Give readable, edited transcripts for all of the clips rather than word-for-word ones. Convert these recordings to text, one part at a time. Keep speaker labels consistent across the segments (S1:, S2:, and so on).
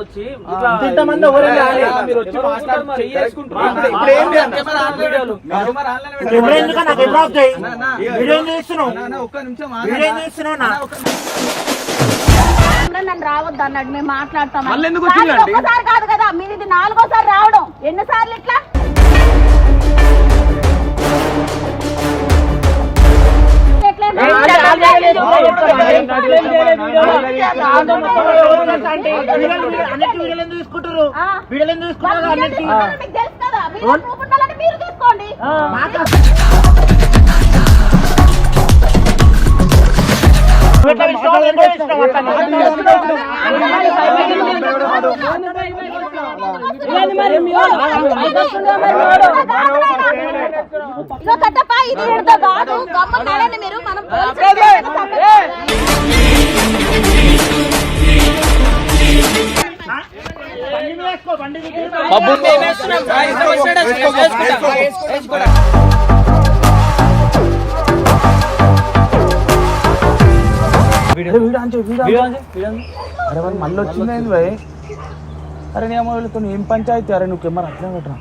S1: వచ్చి
S2: నన్ను రావద్దు అన్నాడు. మేము మాట్లాడతాం ఒక్కసారి కాదు కదా, మీరు ఇది 4వ సారి రావడం. ఎన్నిసార్లు ఇట్లా మీరు తీసుకోండి. కట్టప్ప ఇది కాదు, గమ్మని మీరు మనం
S3: అరే వాళ్ళు మళ్ళీ వచ్చింది భయ్. అరే నేను వీళ్ళతో ఏం పంచాయతీ? అరే నువ్వు కెమెరా అట్లా పెట్టరా.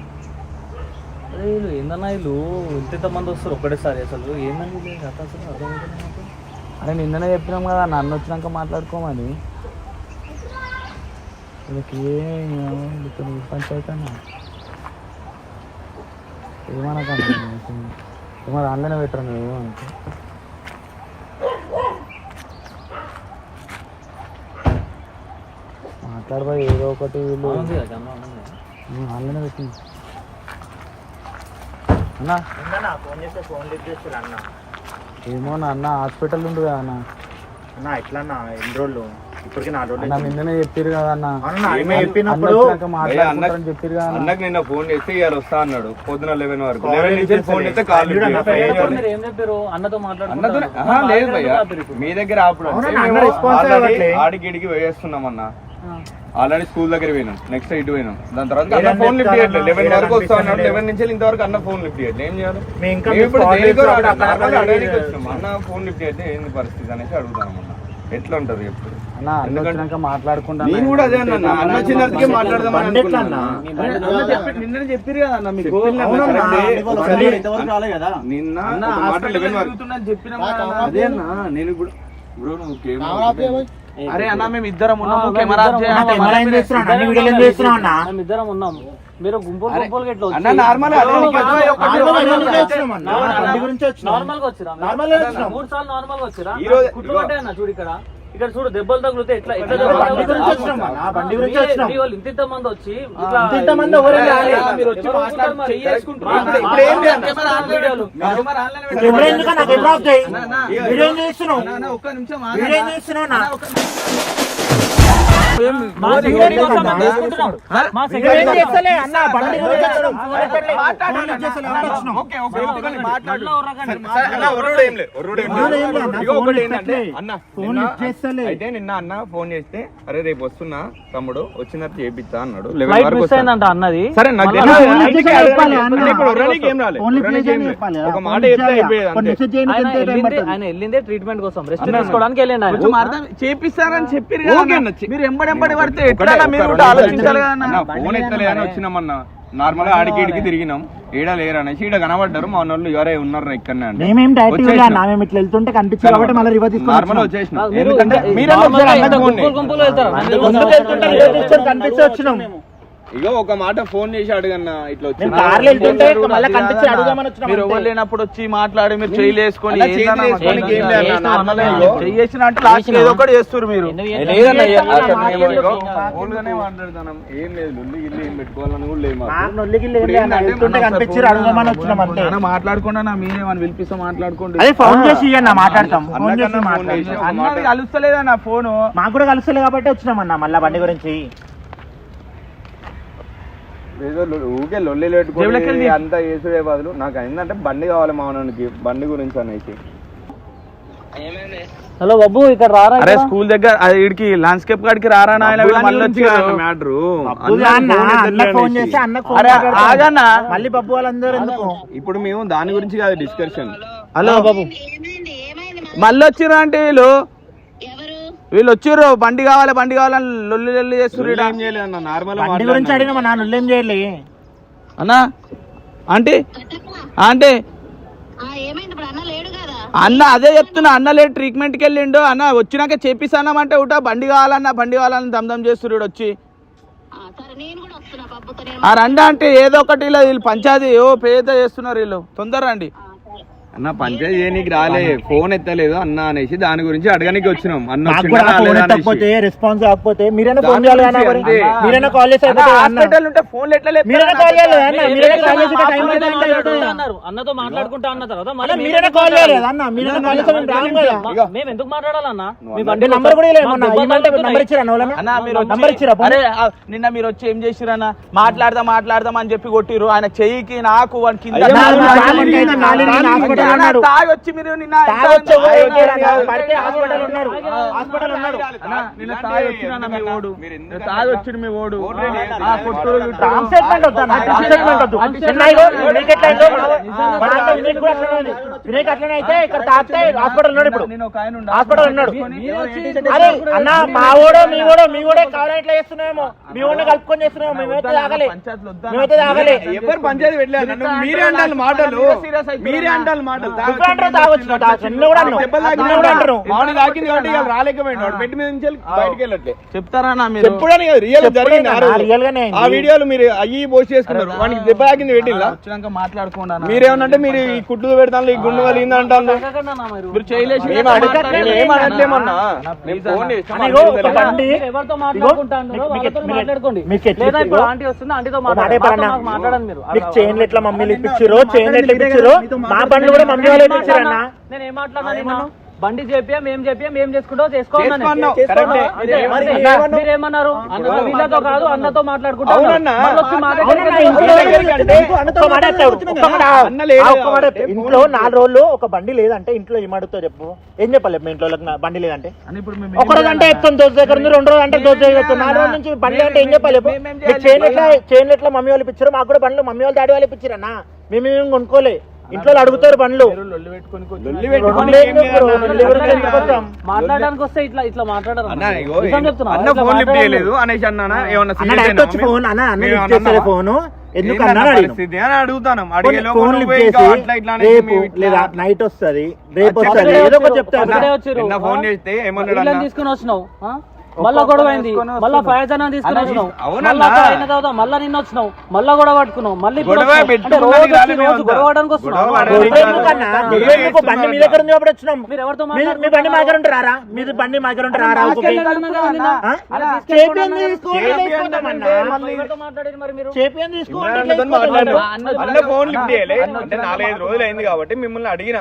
S1: అరే వీళ్ళు ఏందన్నా, వీళ్ళు ఎంతమంది వస్తారు ఒకటేసారి? అసలు ఏందని అసలు.
S3: అరే నిన్ననే చెప్పినాం కదా నన్ను వచ్చినాక మాట్లాడుకోమని. వీళ్ళకి వీళ్ళతో ఏం పంచాయతీ అన్న? ఏమనకండి కెమెరా ఆన్లైన్ పెట్టరా నువ్వు ఏమనుకో. మాట్లాడబోయి ఏదో ఒకటి వీళ్ళు ఆన్లైన్ పెట్టింది అన్న.
S4: ఫోన్ చేస్తే ఫోన్ లిఫ్ట్ చేస్తారు అన్న.
S3: ఏమో అన్న హాస్పిటల్ ఉండు కదా అన్న.
S4: అన్న ఎట్లా అన్న ఎన్ని రోజులు? ఇప్పటికి 4 రోజులు
S3: నిన్ననే చెప్పారు కదా అన్న.
S4: చెప్పినప్పుడు
S3: చెప్పారు కదా
S5: అన్నకు నిన్న ఫోన్ చేస్తే ఇవాళ వస్తా అన్నాడు. పొద్దున 11 వరకు. 11 నుంచి ఫోన్ చేస్తే కాల్ లేదు భయ్యా. మీ దగ్గర ఆడికి వేస్తున్నాం అన్న. ఆల్రెడీ స్కూల్ దగ్గర పోయినాం, నెక్స్ట్ ఇటు పోయినాం. దాని తర్వాత అన్న ఫోన్ లిఫ్ట్ చేయట్లేదు. 11 వరకు వస్తా ఉన్నాడు. 11 నుంచి ఇంతవరకు అన్న ఫోన్ లిఫ్ట్ చేయట్లేదు. ఏం చేయాలి? అన్న ఫోన్ లిఫ్ట్ చేస్తే ఏంది పరిస్థితి అనేసి అడుగుతాం అన్న. ఎట్లా ఉంటది ఎప్పుడు
S3: మాట్లాడుకుంటా?
S5: నేను కూడా అదే అన్న. అన్న వచ్చినందుకే మాట్లాడదామని అనుకున్నా. నిన్న చెప్పారు కదా అన్న మీకు. నిన్న మాట 11 వరకు చెప్పిన అదే అన్న. నేను ఇప్పుడు బ్రో నువ్వు
S3: అరే అన్న మేము ఇద్దరం ఉన్నాము. కెమెరా
S1: ఇద్దరం ఉన్నాము. మీరు గుంపులు గుంపులుగా ఎట్లా
S5: అన్న నార్మల్
S1: నార్మల్ గా వచ్చిరా? 3 సార్లు నార్మల్ గా వచ్చిరా? కుట్లు పట్టాయి అన్న. చూడు ఇక్కడ చూడు, దెబ్బలు తగిలితే ఎట్లా ఎట్లా ఇంత మంది వచ్చి
S5: అయితే నిన్న అన్న ఫోన్ చేస్తే అరే రేపు వస్తున్నా తమ్ముడు వచ్చినట్టు చేపిస్తా అన్నాడు.
S1: అన్నది
S5: సరే నాకు ఒక మాట చెప్తే
S1: ఆయన వెళ్ళిందే ట్రీట్మెంట్ కోసం, రెస్ట్ తీసుకోవడానికి వెళ్ళండి.
S3: చేపిస్తారని చెప్పారు. మీరు ఎంబడి పడితే ఎట్లా మీరు ఆలోచించాలి కదా.
S5: ఫోన్ ఎత్తలేదని వచ్చినామన్నా. నార్మల్ గా ఆడికి ఇడికి తిరిగినాం. ఈడ లేరు అనేసి ఈడ కనబడ్డారు. మా వాళ్ళు ఎవరే ఉన్నారు ఇక్కడనే అంటే నార్మల్ వచ్చేసిన. ఎందుకంటే ఇగో ఒక మాట ఫోన్ చేసి అడగన్నా ఇట్లా
S3: మీరు ఎవరు లేనప్పుడు వచ్చి మాట్లాడి మీరు చేయలేసుకొని ఏదో ఒకటి చేస్తారు. మీరు
S5: మాట్లాడతాం ఏం లేదు. లొల్లి గిల్లి ఏం పెట్టుకోవాలని కూడా లేదు.
S3: మాట్లాడుకుండా మీరేమని పిలిపిస్తా మాట్లాడుకోండి.
S4: కలుస్తలేదన్న ఫోను. మాకు కూడా కలుస్తలేదు కాబట్టి వచ్చినామన్నా మళ్ళా బండి గురించి.
S5: ఏదో ఊకే లొల్లి పెట్టుకోవాలి అంతా వేసుడే బదులు నాకు ఏంటంటే బండి కావాలి మా నాన్నకి, బండి గురించి అనేసి.
S1: హలో బాబు ఇక్కడ రారా?
S3: అరే స్కూల్ దగ్గర ఇడికి ల్యాండ్స్కేప్ కాడికి రారా నాయన. మళ్ళీ బాబు వాళ్ళందరూ ఎందుకు?
S5: ఇప్పుడు మేము దాని గురించి కాదు డిస్కషన్.
S3: హలో బాబు మళ్ళీ వచ్చిరా అంటే వీళ్ళు వీళ్ళు వచ్చిర్రు బండి కావాలని లొల్లి లొల్లి చేస్తుర్రు ఈడ.
S5: ఏం చేయలేదు అన్న నార్మల్
S4: బండి గురించి అడిగినా మా నాన్న ఏం చేయలే.
S3: అన్నా ఆంటీ అన్న అదే చెప్తున్నా, అన్న లేదు ట్రీట్మెంట్కి వెళ్ళిండు. అన్న వచ్చినాక చేపిస్తానమంటే ఒకటా బండి కావాలని దమ్దం చేస్తుర్రు వచ్చి. ఆ రండి అంటే ఏదో ఒకటి ఇలా వీళ్ళు పంచాయతీ పేద చేస్తున్నారు వీళ్ళు, తొందర రండి.
S5: అన్న పంచాయతీ చేయనీకి రాలే, ఫోన్ ఎత్తలేదు అన్న అనేసి దాని గురించి అడగడానికి వచ్చినాం. అన్న
S4: రెస్పాన్స్ కాకపోతే మీరైనా ఫోన్ చేయాలి అన్న, మీరైనా కాల్ చేసి
S3: హాస్పిటల్ ఉంటే ఫోన్ ఎట్లా లేదు,
S4: మీరైనా కాల్ చేయాలి అన్న, మీరైనా కాల్ చేసి
S1: అన్నతో మాట్లాడుకుంటా అన్న తర్వాత
S4: మీరైనా కాల్ చేయాలి అన్న, మీరైనా కాల్ చేసి
S1: మేము ఎందుకు మాట్లాడాలన్నా? మీ
S4: బండి నంబర్ కూడా నంబర్ ఇచ్చిరా నంబర్ ఇచ్చిరా?
S3: అరే నిన్న మీరు వచ్చి ఏం చేసిరన్నా, మాట్లాడదాం అని చెప్పి కొట్టిరు. ఆయన చెయ్యికి నాకు వాడి కింద తాగి వచ్చి మీరు నిన్న తాగి వచ్చిన మీ ఓడు
S4: అట్లనే అయితే ఇక్కడ తాగితే హాస్పిటల్ ఉన్నాడు. ఇప్పుడు హాస్పిటల్ ఉన్నాడు. అరే అన్న మా ఓడో మీ ఓడే కావాలని ఎట్లా చేస్తున్నామో, మీ ఓడిని కలుపుకొని చేస్తున్నామో. మేమైతే తాగలే
S5: ఎవరు పంచాయతీ పెట్టలేదు. మీరే అంటారు మాటలు, మీరే అంటారు మాటలు. రాలేకపోయినాడు పెట్టి మీద నుంచి బయటకు వెళ్ళట్లే.
S3: చెప్తారా
S5: చెప్పడానికి రియల్ గానే ఆ వీడియోలు మీరు అయ్యి పోస్ట్ చేసుకున్నారు. వానికి దెబ్బ తాకింది పెట్టిల్లా
S3: వచ్చినాక మాట్లాడుకోండి.
S5: మీరేమనంటే మీరు ఈ కుట్లు పెడతాను, ఈ గుండు వలింది అంటారు.
S3: మీరు చేయలేసి
S5: ఏమనట్లేమన్నా
S4: చైన్లు ఎట్లా మమ్మీలు ఇప్పించారు, చైన్లు ఎట్లా ఇప్పించారు, మా బండ్లు కూడా మమ్మీ వాళ్ళు ఇప్పించారన్నా.
S1: నేను ఏం మాట్లాడినా, బండి చెప్పియా ఏం చేసుకుంటావు చేసుకోమన్నారు. మీరేమన్నారు? వీళ్ళతో కాదు అన్నతో మాట్లాడుకుంటారు.
S4: ఇంట్లో 4 రోజులు ఒక బండి లేదంటే ఇంట్లో ఏమడుగుతావు చెప్పు? ఏం చెప్పాలి మీ ఇంట్లో బండి లేదంటే? ఒక రోజు అంటే ఎత్తాం దోశ దగ్గర ఉంది, 2 రోజులు అంటే దోశ దగ్గర 4 రోజుల నుంచి బండి అంటే ఏం చెప్పాలి? చైన్ ఎట్లా మమ్మీ వాళ్ళు ఇప్పించారు, మాకు కూడా బండ్లు మమ్మీ వాళ్ళు డాడీ వాళ్ళు ఇప్పించారన్నా. మేము కొనుక్కోలే, ఇంట్లో అడుగుతారు బండ్లు.
S1: మాట్లాడడానికి వస్తే ఇట్లా మాట్లాడారు.
S4: ఫోన్ ఎందుకన్నా
S5: అడుగుతాను,
S4: లేదా నైట్ వస్తుంది, రేపు వస్తుంది, ఏదో ఒకటి చెప్తాను.
S5: ఫోన్ చేస్తే ఏమన్నా
S1: తీసుకుని వచ్చినావు, మళ్ళా గొడవ అయింది, మళ్ళా ఫైజాన్ తీసుకుని వచ్చినావు, మళ్ళా నిన్న వచ్చినావు, మళ్ళా గొడవ పట్టుకున్నావు, మళ్ళీ గొడవ పడడానికి వస్తున్నావు.
S4: బండి మీ దగ్గర ఉంది కాబట్టి వచ్చినాం. మీరు ఎవరితో మీ బండి మా దగ్గర ఉంటారా? మీరు బండి మా దగ్గర ఉంటారా?
S5: ఫోన్ లిఫ్ట్ చేయలే అంటే 4-5 రోజులు అయింది కాబట్టి మిమ్మల్ని అడిగిన,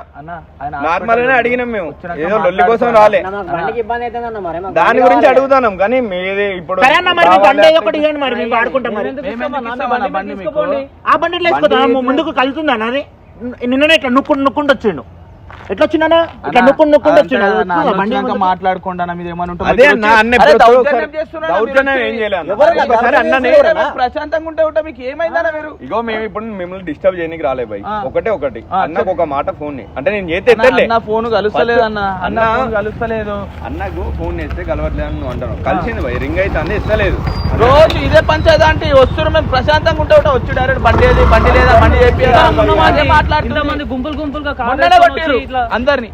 S5: నార్మల్ గానే అడిగినాం. మేము ఏదో లొల్లి కోసం రాలే, దాని గురించి అడుగుతాం. కానీ మీది ఇప్పుడు
S4: ఆ బండి ముందుకు కలుతుందా? అది నిన్ననే ఇట్లా నుక్కుంటూ వచ్చిండు. ఎట్లా వచ్చిందన్నా? ఇట్లా నుక్కుంటూ వచ్చిండు.
S3: మాట్లాడుకోండి మీద ప్రశాంతంగా ఉంటే మీకు ఏమైందన్నా? మీరు
S5: ఇగో మేము ఇప్పుడు మిమ్మల్ని డిస్టర్బ్ చేయడానికి రాలే బాయ్. ఒకటి అన్నకు ఒక మాట ఫోన్ అంటే నేను చేస్తే
S3: ఫోన్ కలుస్తలేదు అన్న కలుస్తలేదు.
S5: అన్నకు ఫోన్ చేస్తే కలవట్లేదు అని నువ్వు అంటాను. కలిసింది బాయ్, రింగ్ అయితే అన్నీ ఇస్తలేదు.
S3: రోజు ఇదే పంచాయతీ అంటే వస్తున్నారు. మేము ప్రశాంతంగా ఉంటే వచ్చి డైరెక్ట్ బండి లేదా బండి చెప్పి
S1: మాట్లాడుతున్నా. గుంపులుగా
S3: అందరినీ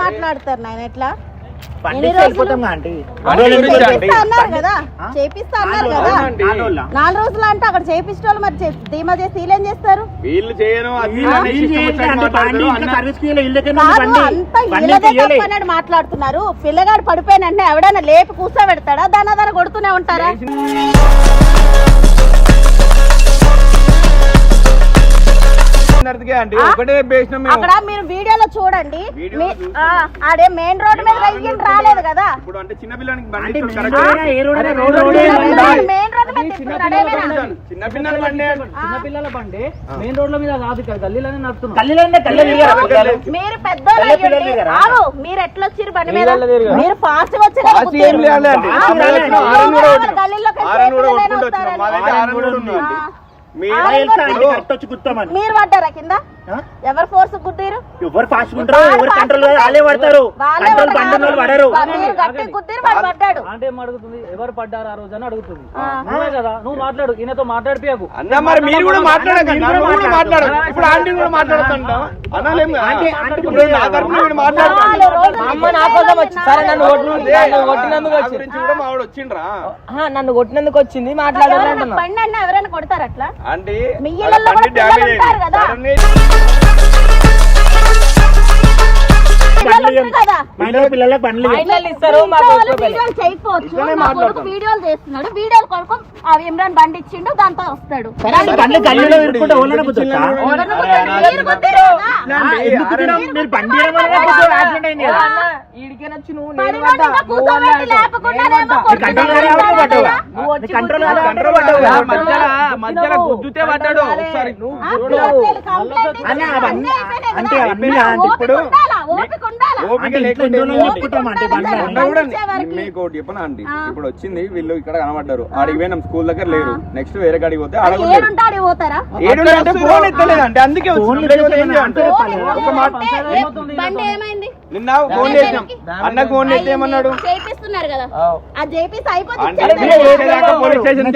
S2: మాట్లాడతారు నాయన. ఎట్లా
S4: అన్నారు
S2: కదా, చేపిస్తా అన్నారు కదా. 4 రోజులు అంటే అక్కడ చేపించే వాళ్ళు మరి ధీమా చేసి వీళ్ళేం చేస్తారు?
S5: వీళ్ళు చేయను
S2: అంతా మాట్లాడుతున్నారు. పిల్లగాడు పడిపోయినంటే ఎవడైనా లేపి కూర్చోబెడతాడా? దాని కొడుతూనే ఉంటారా? అక్కడ మీరు వీడియోలో చూడండి, అదే మెయిన్ రోడ్ మీద రాలేదు కదా.
S1: చిన్నపిల్లల బండి మెయిన్ రోడ్ మీద కాదు, గల్లీలోనే నడుస్తున్నాం.
S2: మీరు పెద్దోళ్ళు, మీరు ఎట్లా వచ్చారు బండి మీద? మీరు ఫాస్ట్ వచ్చారు గల్లీలోకి.
S4: వచ్చి గుర్తామని
S2: మీరు పడ్డారా కింద? ఎవరు ఫోర్స్ గుద్దిరు?
S4: ఎవరు ఫాస్ట్ ఉంటారో ఎవరు కంట్రోల్ వాళ్ళే పడతారు. కంట్రోల్ బండి పడరు.
S2: గట్టి గుద్దిరు వాడు పడ్డాడు.
S1: అంటే ఏం అడుగుతుంది? ఎవరు పడ్డారు ఆ రోజు అని అడుగుతుంది. నువ్వే కదా, నువ్వు మాట్లాడు, ఈయనతో మాట్లాడిపోయాకు.
S5: అన్న మరి మీరు కూడా మాట్లాడకండి, మాట్లాడు. ఇప్పుడు ఆంటీ కూడా మాట్లాడుతుంటా అనాలేం నా తరపున వీడు మాట్లాడుతాడు.
S6: అమ్మ నా కోసం వచ్చి సరే నన్ను కొట్టినందుకు
S5: గురించి కూడా మావాడు వచ్చిండ్రా,
S6: నన్ను కొట్టినందుకు వచ్చింది మాట్లాడాలంటున్నా.
S2: బండి అన్న ఎవరైనా కొడతారు అట్లా?
S5: ఆంటీ
S2: మీ ఇళ్ళల్లో కూడా పిల్లలు ఉంటారు కదా.
S4: పిల్లలకు బండ్లు
S6: ఇస్తారు
S2: వీడియోలు చేస్తున్నాడు. వీడియోలు కొరకు ఇమ్రాన్ బండి ఇచ్చిండు, దాంతో వస్తాడు.
S4: బండ్లు గల్లీలో ఇరుక్కుంటే ఓళ్ళని గుద్దొచ్చా? మీరు బండి యాక్సిడెంట్ అయింది కదా.
S6: ఈడికేనొచ్చి
S3: మధ్యలో గుద్దుతే పడ్డాడు ఒకసారి.
S4: అంటే ఇప్పుడు
S5: ఓపిక లేకుండా మీకు ఒకటి చెప్పనా ఆంటీ, ఇప్పుడు వచ్చింది వీళ్ళు ఇక్కడ కనబడ్డారు, ఆడికి పోయినాం స్కూల్ దగ్గర లేరు, నెక్స్ట్ వేరే కాడికి పోతే
S2: పోతారా?
S5: ఫోన్ ఎత్తలేదంటే అందుకే నిన్న ఫోన్ చేసినాం, అన్నకు ఫోన్ చేస్తే ఏమన్నాడు?
S2: చేపిస్తున్నారు కదా, అది చేపిస్తే అయిపోతుంది.
S5: పోలీస్ స్టేషన్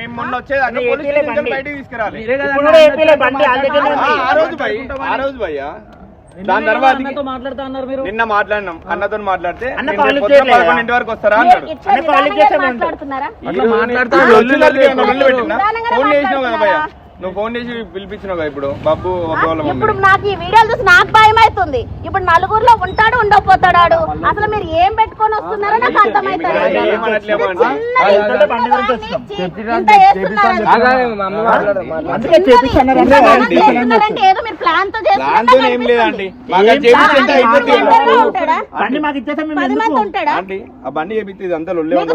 S5: మేము మొన్న వచ్చేదాకా పోలీస్ స్టేషన్ బయటకు తీసుకురాలి. ఆ రోజు భయ్యా దాని తర్వాత
S1: మాట్లాడుతా అన్నారు మీరు.
S5: నిన్న మాట్లాడినాం, అన్నతో మాట్లాడితే 11 వరకు వస్తారా అన్నాడు. ఫోన్ చేసినావు కదా భయ్యా, నువ్వు ఫోన్ చేసి పిలిపించినావు కదా ఇప్పుడు బాబు.
S2: ఇప్పుడు నాకు ఈ వీడియోలు చూసి నాకు భయం అవుతుంది. ఇప్పుడు నలుగురులో ఉంటాడు ఉండకపోతాడు, అసలు మీరు ఏం పెట్టుకొని వస్తున్నారో నాకు అర్థమైతే ఏదో మీరు ప్లాన్ తో
S5: ఏం లేదండి.
S2: ఉంటాడా
S5: ఆ బండి చేపిస్తే అంతా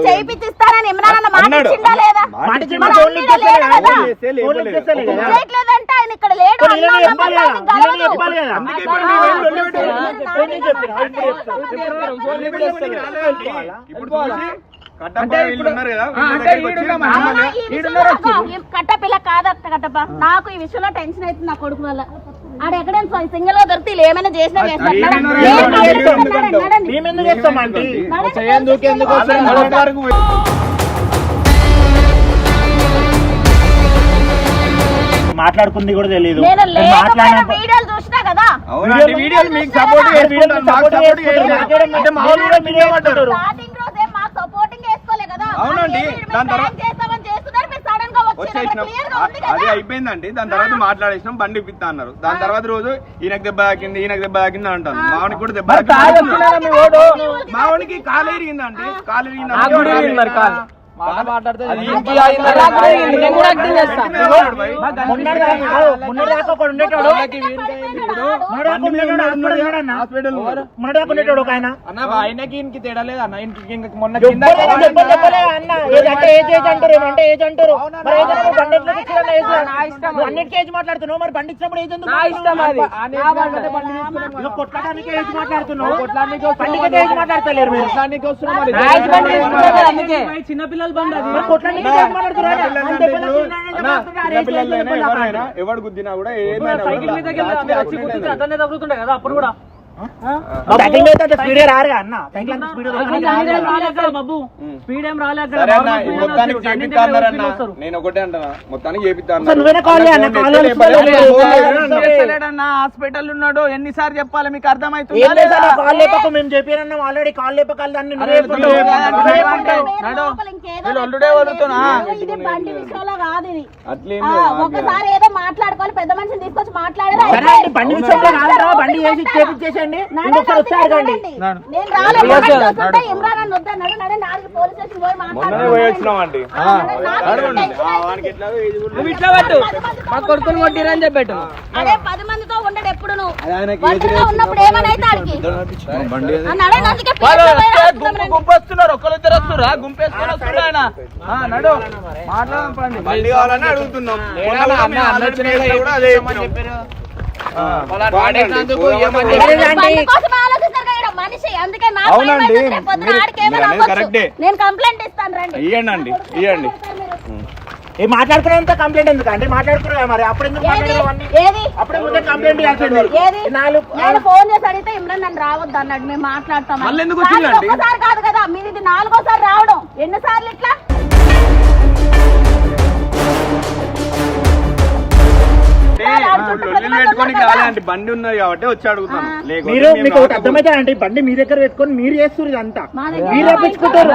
S2: చేపిస్తారని ఇమ్రాన్ మాట్లాడిందా లేదా? చేయట్లేదంటే ఆయన ఇక్కడ లేడు. కట్టపిల్ల కాదట కట్టప్ప. నాకు ఈ విషయంలో టెన్షన్ అవుతుంది నా కొడుకు వల్ల. ఆడ ఎక్కడైనా సింగిల్ గా దొరికితే ఏమైనా చేసినా
S4: మాట్లాడుకుంది కూడా తెలియదు.
S2: వీడియోలు చూసినా కదా,
S5: వీడియోలు మీకు సపోర్ట్
S2: స్టార్టింగ్ రోజే మాకు సపోర్టింగ్ వేసుకోలే కదా.
S5: అవునండి, దాని తర్వాత
S2: సడన్ గా
S5: వచ్చేసినాం, అది అయిపోయిందండి. దాని తర్వాత మాట్లాడేసినాం, బండి ఇప్పిస్తా అన్నారు. దాని తర్వాత రోజు ఈయనకు దెబ్బ తాకింది, ఈయనకు దెబ్బ తాకింది అంటాను. మావానికి కూడా దెబ్బ మావానికి కాలు ఎరిగిందండి, కాలు ఎరిగింది.
S3: ఆయనకి ఇంటికి తేడా లేదు అన్న. మొన్న
S4: అన్నిటికీ ఏజ్ మాట్లాడుతున్నావు, మరి బండి ఇచ్చినప్పుడు ఏజ్ కొట్లాడానికి ఏజ్ మాట్లాడుతున్నావు, పండుగ ఏజ్ మాట్లాడతలేరు మీరు.
S1: చిన్నపిల్లలు బండి అది.
S5: ఎవరు గుద్దినా కూడా
S1: సైకిల్ మీద అతనే తగులుతుండే కదా అప్పుడు కూడా. బాబు స్పీడ్ ఏం రాలే అక్కడ.
S5: మొత్తానికి చేపిస్తారన్నా, నేను ఒకటే అంటున్నా, మొత్తానికి చేపిస్తాను.
S3: హాస్పిటల్ ఉన్నాడు, ఎన్నిసార్లు చెప్పాలి మీకు అర్థమవుతుంది?
S4: మేము చెప్పానన్నా ఆల్రెడీ కాల్ లేపకాలి దాన్ని
S2: ఒకసారి ఏదో మాట్లాడుకోవాలి, పెద్ద మనిషిని తీసుకొచ్చి మాట్లాడారు.
S4: బండి విషయంలో బండి వేసి చేపించేసండి.
S2: నేను ఇమ్రాన్ అని వద్దన్నాడు, నాలుగు పోలీస్ స్టేషన్ పోయి
S5: మాట్లాడుతున్నామండి.
S6: మా కొడుకుని కొట్టిరని చెప్పాడు.
S2: అదే 10 మందితో ఉండడు ఎప్పుడు. ఉన్నప్పుడు ఏమైనా
S3: గుంపేస్తున్నారు, ఒకరిద్దరు వస్తురా, గుంపేసుకొని వస్తున్నారు ఆయన. నడు మాట్లాడండి,
S5: బండి కావాలని అడుగుతున్నాం. అవునండి,
S2: నేను కంప్లైంట్ ఇస్తాను రండి.
S5: ఇవ్వండి.
S4: ఏ మాట్లాడుకున్నంత కంప్లైంట్ ఎందుకు అంటే మాట్లాడుకున్నా మరి అప్పుడు ఎందుకు మాట్లాడారు అవన్నీ?
S2: ఏది
S4: అప్పుడే ముందే కంప్లైంట్ చేయాల్సింది.
S2: ఏది నేను ఫోన్ చేసి అడిగితే ఇమ్రాన్ నన్ను రావద్దు అన్నాడు. మేము మాట్లాడతాం.
S3: మళ్ళీ ఎందుకు వచ్చిందండి?
S2: ఒక్కసారి కాదు కదా, మీది ఇది 4వ సారి రావడం. ఎన్నిసార్లు ఇట్లా
S5: పెట్టుకొని కాలేండి బండి ఉన్నది కాబట్టి వచ్చి అడుగుతాను.
S4: మీరు మీకు ఒకటి అర్థమైతే అంటే బండి మీ దగ్గర పెట్టుకొని మీరు చేస్తారు ఇదంతా. మీరు వేపించుకుంటారు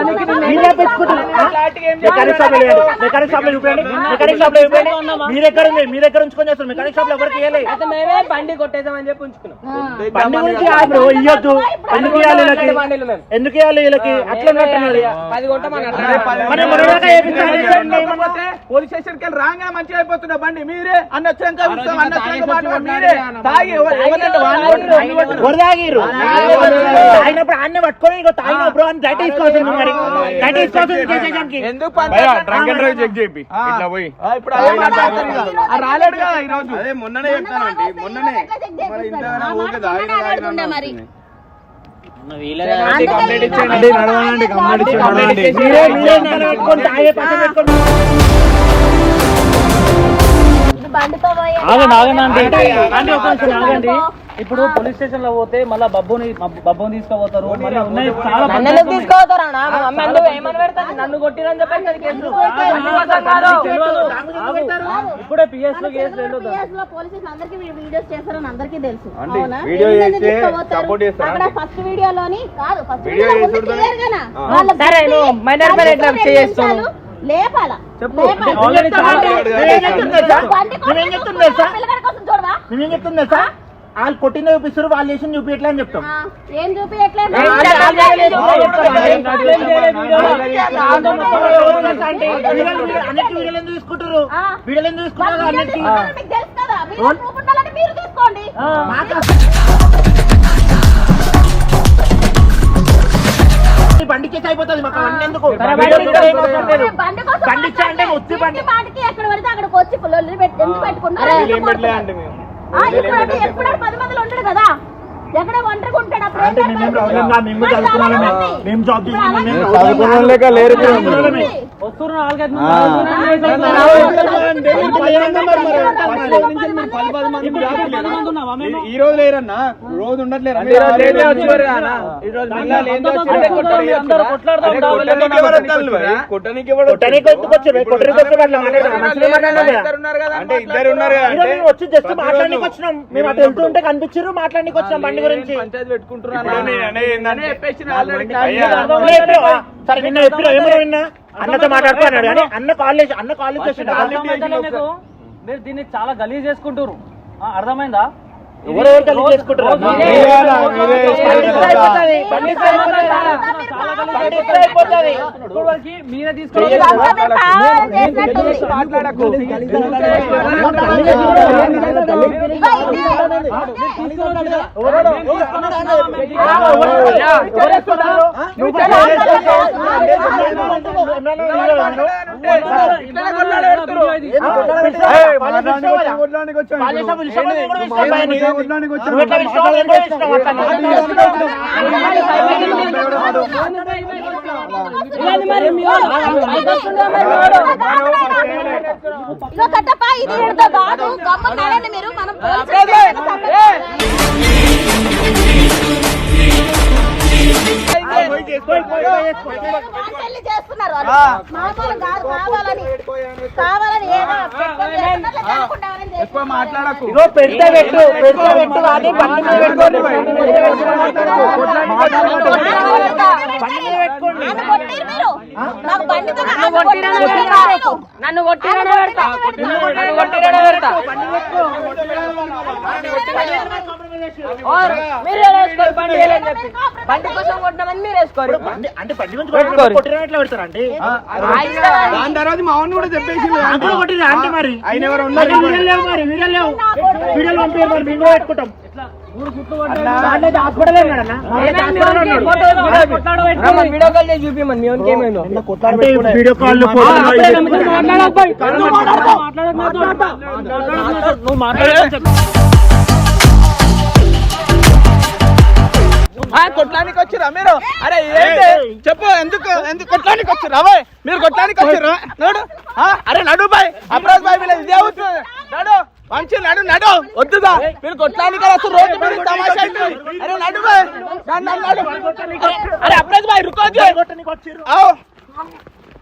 S4: మెకానిక్ షాప్ లో మెకానిక్ షాప్ లో చూపండి. మెకానిక్ షాప్ లో చూపండి. మీ దగ్గర ఉంచుకొని చేస్తారు. మెకానిక్ షాప్ లో ఎవరికి ఇవ్వలేదు.
S6: అయితే మేమే బండి కొట్టేద్దామని చెప్పి ఉంచుకున్నాం.
S4: బండి గురించి బ్రో ఇయ్యొద్దు. ఎందుకు ఇవ్వాలి వీళ్ళకి?
S6: బండిలు మేము
S4: ఎందుకు ఇవ్వాలి వీళ్ళకి? అట్లా ఉన్నట్టున్నది.
S6: 10 కొట్టమని
S3: పోలీస్ స్టేషన్ కి రాగానే మంచిగా అయిపోతున్నా బండి మీరే అన్న వచ్చాక మీరే తాగి
S4: తాగిరు తాగినప్పుడు అన్నీ పట్టుకొని ఇక తాగిన బ్రో అని దట్ తీసుకోవాల్సింది. మరి దట్ తీసుకోవాల్సింది.
S3: ఎందుకు
S5: డ్రంక్ అండ్ డ్రైవ్ చెక్ చేపి ఇట్లా పోయి
S3: ఇప్పుడు అదే మాట్లాడతారు ఇక. రాలేడు కదా ఈ రోజు.
S5: అదే మొన్ననే చెప్తానండి. మొన్ననే మరి ఇంతగానో ఊరికే తాగిన
S2: మరి
S5: కంప్లైంట్ ఇచ్చేయండి. నడవండి కంప్లైంట్ ఇచ్చేయండి.
S4: పెట్టుకొని తాగే పక్కన పెట్టుకొని
S2: బండితో పోయి
S1: ఆగండి. ఇప్పుడు పోలీస్ స్టేషన్ లో పోతే మళ్ళీ బబ్బుని తీసుకుపోతారు. మళ్ళీ ఉన్నాయి చాలా
S6: నన్ను తీసుకోతారా మా మమ్మీ అందుకు ఏమని పెడతాను? నన్ను కొట్టిరని చెప్పేసి అది కేసు.
S1: ఇప్పుడే పిఎస్ లో కేసు
S2: PS లో పోలీసులు అందరికీ వీడియోస్ చేస్తారని అందరికీ తెలుసు.
S5: అంటే
S2: అవునా?
S5: వీడియో
S2: వీడియో
S5: చేస్తే
S2: తీసుకోపోతారు.
S5: సపోర్ట్ చేస్తారా?
S2: అక్కడ ఫస్ట్ వీడియోలోని కాదు ఫస్ట్
S5: వీడియో
S2: వీడియో ముందు
S5: చేస్తుంటే-
S2: క్లియర్ గానా
S5: ఆ.
S2: వాళ్ళ
S6: సరే,
S2: బుద్ధి,
S6: నువ్వు మైనర్ పని ఎట్లా
S2: కనీసం
S6: చేస్తావు?
S2: 2 నిమిషాలు లేపాల.
S1: ఆల్రెడీ
S4: నేనేం చెప్తున్నా తెలుసా?
S2: పిల్లగాడి కోసం చూడవా?
S4: నేనేం చెప్తున్నా తెలుసా? వాళ్ళు కొట్టిన చూపిస్తారు, వాళ్ళు చేసిన చూపించట్లే అని చెప్తాం.
S2: ఏం చూపించట్లేదు.
S4: అన్నిటి వీడియోలు ఎందుకు తీసుకుంటారు? వీడియోలు ఎందుకు తీసుకుంటారు? అన్నిటికీ
S2: మీకు తెలుసు కదా, మీరు ప్రూఫ్ ఉండాలంటే మీరు తీసుకోండి.
S4: బండి చేసి అయిపోతుంది మాకు అన్నీ ఎందుకు?
S2: బండి కోసం
S4: బండి ఇచ్చా అంటే ఉత్తి బండి.
S2: మాటికి ఎక్కడ పడితే అక్కడికి వచ్చి లొల్లి ఎందుకు పెట్టుకుంటారు?
S5: ఏం పెట్టలే అంటే మేము
S2: ఇప్పుడు ఎప్పుడైనా 10 మందిలో ఉంటాడు కదా, ఎక్కడ ఒంటరిగా ఉంటాడు. అప్పుడు
S4: అంటే మేము చదువుకున్నామే, మేము జాబ్ చేసినాము, మేము
S5: చదువుకున్న లేక లేరు.
S1: వస్తున్నారు 4-5 మంది.
S5: ఈ రోజు లేరన్నా, రోజు ఉండట్లేరు. కొట్టనికి అంటే ఇద్దరు ఉన్నారు కదా అంటే
S4: వచ్చి జస్ట్ మాట్లాడడానికి వచ్చినాం. మేము అటు వెళ్తూ ఉంటే కనిపించారు, మాట్లాడడానికి వచ్చినాం బండి గురించి.
S5: ఇప్పుడు నేను అనేది ఏంటంటే
S4: సరే నిన్న ఎప్పుడు ఏమో విన్నా అన్నతో మాట్లాడుకున్నాడు కానీ అన్న కాలేజ్ చేసిండు.
S1: మీరు దీన్ని చాలా గలీజ్ చేసుకుంటారు. అర్థమైందా?
S4: ఎవరెవరు కలిసి చేసుకుంటారు?
S1: మీరే తీసుకోవాలి.
S2: ఇగో కట్టప్ప, ఇది ఈడతో కాదు, గమ్మున మీరు మనం చేస్తున్నారు. మామూలు కాదు, కావాలని ఏదో
S3: ఎక్కువ మాట్లాడకు.
S4: ఇగో పెడితే పెట్టు కానీ బండి మీద పెట్టుకోండి.
S6: నన్ను కొట్టిరనే పెడతా. మీరు వేసుకోరు బండి వేయాలని చెప్పి. బండి కోసం కొట్టినామని మీరు వేసుకోరు.
S4: అంటే బండి గురించి కొట్టిన ఎట్లా పెడతారు అంటే
S5: దాని తర్వాత మా అవును కూడా చెప్పేసి
S4: కొట్టింది అంటే మరి
S5: ఆయన ఎవరు ఉన్నారు
S4: వీడియోలు లేవు వీడియోలు పంపారు మరి మేము పెట్టుకుంటాం.
S6: వీడియో కాల్ చేసి చూపిమని మీ ఏమైందో.
S4: వీడియో కాల్
S1: నువ్వు మాట్లాడే
S3: కొట్లానికి వచ్చిరా మీరు? అరే ఏంటి చెప్పు, ఎందుకు ఎందుకు కొట్లానికి వచ్చిరా బాయ్? మీరు కొట్లానికి వచ్చిరా? నడు అరే నడు బాయ్, అప్రాజ్ బాయ్ వీళ్ళ ఇదే అవుతుంది. నడు మంచి నడు నడు వద్దుగా, మీరు కొట్లానికి వస్తు రోజు మీరు తమాషా అవుతుంది. అరే నడు బాయ్, నడు. అరే అప్రాజ్ బాయ్ రుకోజు.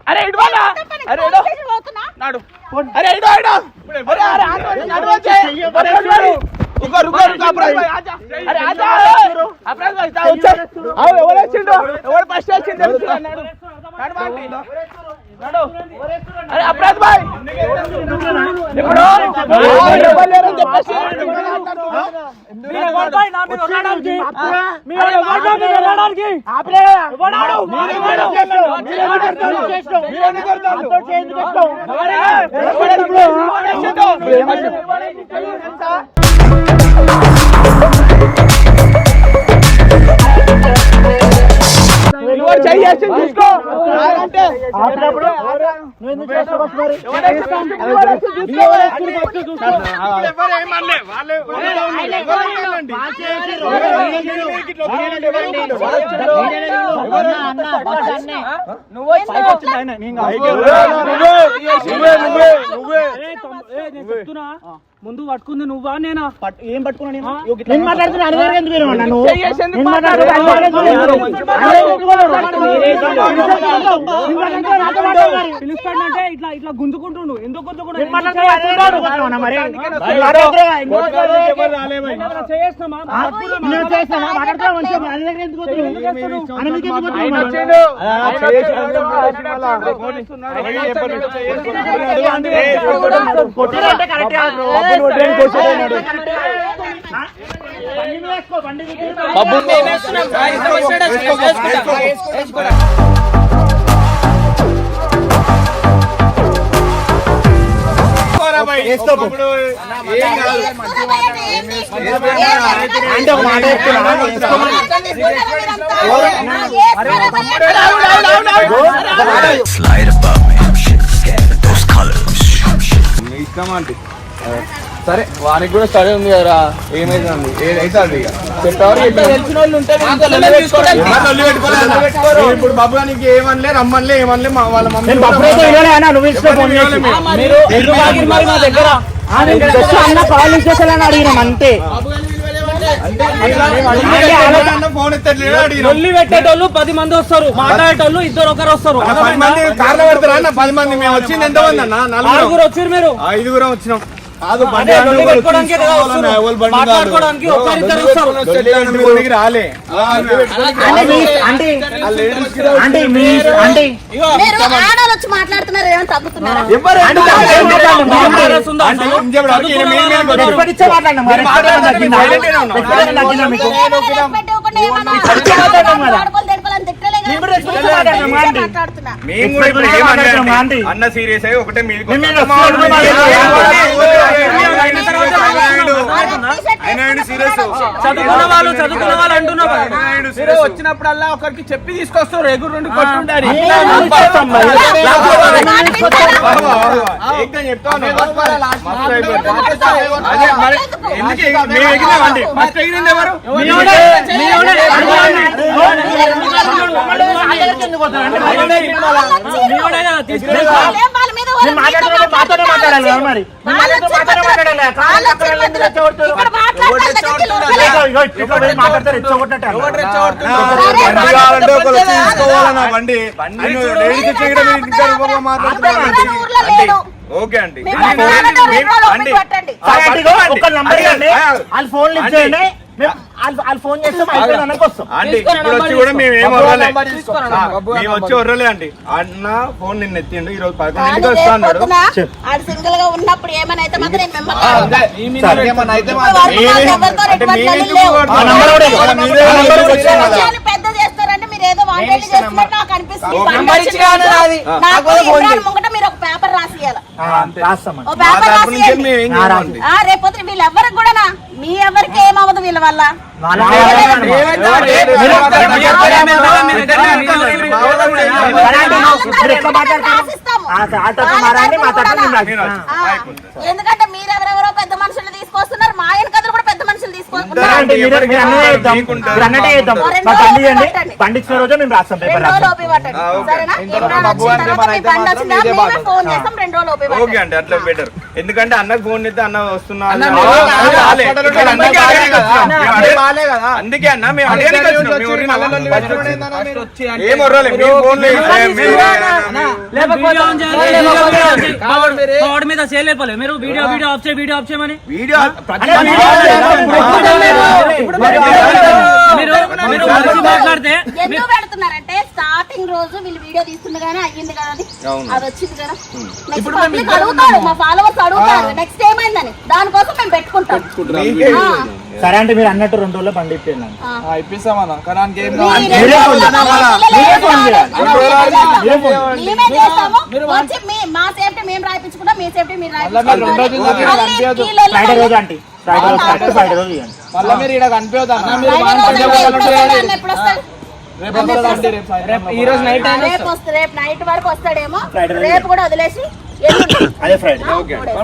S3: అరే ఇడు బాగా, అరే ఇడు నడు, అరే ఇడు ఇడు, అరే అరే నడు వచ్చే. रुको रुको रुको अपराध भाई आजा, अरे आजा अपराध भाई ता వచ్చే. आओ ఎవరు వచ్చిండు, ఎవరు ఫస్ట్ వచ్చిండు తెలుసా? నడు నడు బాండి నడు. అరే అప్రాధ్ భాయ్ ఇప్పుడు ఎవరు చెప్పేసి మీరు ఎవరు భాయ్ నా మీద కొట్టడానికి, మీరు ఎవరు భాయ్ నా మీద కొట్టడానికి ఆపలే ఎవడాడు? మీరు ఎవరు చేస్తావు? మీరు ఎవరు చేస్తావు? మీరు ఎందుకు కొడతారు? అంత చేంజ్ చేస్తావు ఎవరు చేయాల్సి చూసుకో అంటే ఆపినప్పుడు నువ్వు ఎందుకు చేస్తావు? బస్ మరి
S1: ముందు పట్టుకుంది నువ్వా నేనా?
S4: ఏం పట్టుకున్నా నేను మాట్లాడుతున్నా
S1: పిలుస్తాడంటే ఇట్లా ఇట్లా గుంజుకుంటుండు. ఎందుకు గుంజుకుంటు
S4: అంటే ఒక మాట
S5: ఇస్తామంటే సరే, వానికి కూడా స్టడీ ఉంది కదా, ఏమైతుంది ఏదైతుంది ఇప్పుడు బాబుగానికి ఏమనలే రమ్మనిలే ఏమనలే వాళ్ళ మమ్మీ
S4: అడిగినాం అంతే.
S5: ఫోన్
S1: లొల్లి పెట్టేటోళ్ళు 10 మంది వస్తారు, మాట్లాడేటోళ్ళు 2 వస్తారు.
S5: 10 మంది కార్లో పెడతారా అన్న? 10 మంది మేము వచ్చింది ఎంతమంది అన్న? 4
S1: వచ్చారు, మీరు
S5: 5 వచ్చినాం.
S1: రాలే
S2: ఆడాలొచ్చి మాట్లాడుతున్నారు, ఏమైనా తగ్గుతున్నారా?
S5: అన్న సీరియస్ అయ్యి ఒకటే మీరు
S1: చదువుకున్న వాళ్ళు అంటున్నారు.
S3: వచ్చినప్పుడల్లా ఒకరికి చెప్పి తీసుకొస్తారు, ఎగురు నుండి కొట్టుండాలి.
S5: ఓకే అండి,
S4: వాళ్ళు ఫోన్ ఇచ్చేయండి, వాళ్ళు ఫోన్ చేస్తే
S5: అండి. ఇప్పుడు వచ్చి కూడా మేము ఏం వరలే, మేము వచ్చి వరలే అండి. అన్న ఫోన్ నిన్న ఎత్తిండు, ఈ రోజు 11 వస్తాడు.
S2: సింగిల్ గా ఉన్నప్పుడు ఏమైనా అయితే మాత్రం పెద్ద చేస్తారంటే మీరు ఏదో వాంటెడ్ చేస్తున్నట్టు నాకు అనిపిస్తుంది. మీరు ఒక పేపర్ రాసియాలి, రేపొద్దు వీళ్ళెవరికి కూడా మీ ఎవరికి ఏమవదు వీళ్ళ వల్ల. ఎందుకంటే మీరెవరెవరో పెద్ద మనుషులు తీసుకొస్తున్నారు, మా ఆయన కథలు కూడా పెద్ద మనుషులు తీసుకొస్తున్నారు.
S5: ఉంటారా
S4: అంటే మీరు
S5: ఎవరికి
S4: అన్నదే చేద్దాం.
S5: మీకుంటారు,
S4: మీరు అన్నట్టే చేద్దాం.
S5: మాకుంటారు.
S4: మా బండి ఇవ్వండి. బండి ఇచ్చిన రోజే మేము రాస్తాం పేపర్
S2: 2 రోజులు
S4: రాస్తాం.
S2: ఓపి పట్టండి.
S5: ఓకే.
S2: సరేనా?
S3: ఇంత
S2: ఎప్పుడైనా
S3: డబ్బు
S2: వచ్చిన
S3: అంటే
S2: తర్వాత
S3: మన
S2: మీ
S3: అయితే
S2: బండి
S3: మాత్రం
S2: వచ్చిందా?
S3: మీదే
S2: మేమే
S3: బాధ్యత.
S2: ఫోన్ చేస్తాం, 2 రోజులు ఓపి
S5: ఓకే
S2: పట్టండి.
S5: అంటే అట్లా బెటర్. ఎందుకంటే అన్నకు ఫోన్ చేస్తే అన్న వస్తున్నా
S3: అన్న,
S5: అని
S3: మీరు
S5: రాలే.
S3: రాలే.
S5: ఇక్కడ
S3: ఇక్కడ
S5: అందుకే
S3: రాలే
S5: అడగడానికి
S3: కదా.
S5: వచ్చినాం. మేము
S3: అదే
S5: అడగ-
S3: రాలే కదా.
S5: అందుకే అన్న మేము అడగడానికి వచ్చినాం. మేము ఊరిని
S3: మళ్ళీ
S5: ఫస్ట్
S3: వచ్చి అంటే
S5: ఏం వర్రాలే మీ ఫోన్లో
S1: వీడియో ఆన్ చేయాలి, మా వాడి మీద సేల్ అయిపోలే మీరు వీడియో ఆఫ్ చేయమని
S5: వీడియో ప్రతి
S4: అంటే వీడియో
S1: మీరు మంచి మాట్లాడితే
S2: ఎందుకు పెడుతున్నారంటే స్టార్టింగ్ రోజు వీళ్ళు వీడియో తీస్తుండగానే అయ్యింది కదా అది.
S5: అవును.
S2: అది వచ్చింది కదా. నెక్స్ట్ పబ్లిక్ అడుగుతారు, మా ఫాలోవర్స్ అడుగుతారు నెక్స్ట్ ఏమైందని. దానికోసం మేము పెట్టుకుంటాం. ఆ.
S4: సరే అంటే మీరు అన్నట్టు 2 రోజుల్లో బండి ఇప్పించండి.
S3: ఇప్పిస్తామన్నా కానీ దానికి ఏం
S2: మీ
S3: కావాలి?
S2: రెండు రోజుల
S4: మీరే ఫోన్ చేయాలి.
S2: మేమే చేస్తాము. వచ్చి మా సేఫ్టీ మేము రాయించుకుంటాం, మీ సేఫ్టీ మీరు
S3: మళ్ళా మీరు 2 రోజులు
S2: రాయించుకోవాలి.
S3: నాకు
S2: మళ్ళీ
S3: అనిపించదు.
S2: కీళ్ళల్లో
S4: ఫ్రైడే
S2: మళ్ళీ-
S4: రోజు అంటే ఫ్రైడే రోజు కరెక్ట్ ఫ్రైడే రోజు ఇవ్వండి.
S3: మళ్ళీ మీరు ఇక్కడ కనిపించదు అన్న. మీరు
S2: ఫ్రైడే
S3: బాగా
S2: రోజు
S3: పని
S2: అంటే
S3: చేయాలి.
S2: ఎప్పుడు వస్తాడు? అన్న ఎప్పుడు వస్తాడు?
S3: రేపు వస్తాడండి, రేపు సాయంత్రం
S6: ఈ రోజు నైట్
S2: రేపు నైట్ వరకు వస్తాడేమో.
S4: ఫ్రైడే రోజు.
S2: రేపు కూడా వదిలేసి ఎల్లుండి.
S4: అదే ఫ్రైడే.
S2: ఆ, 2 days.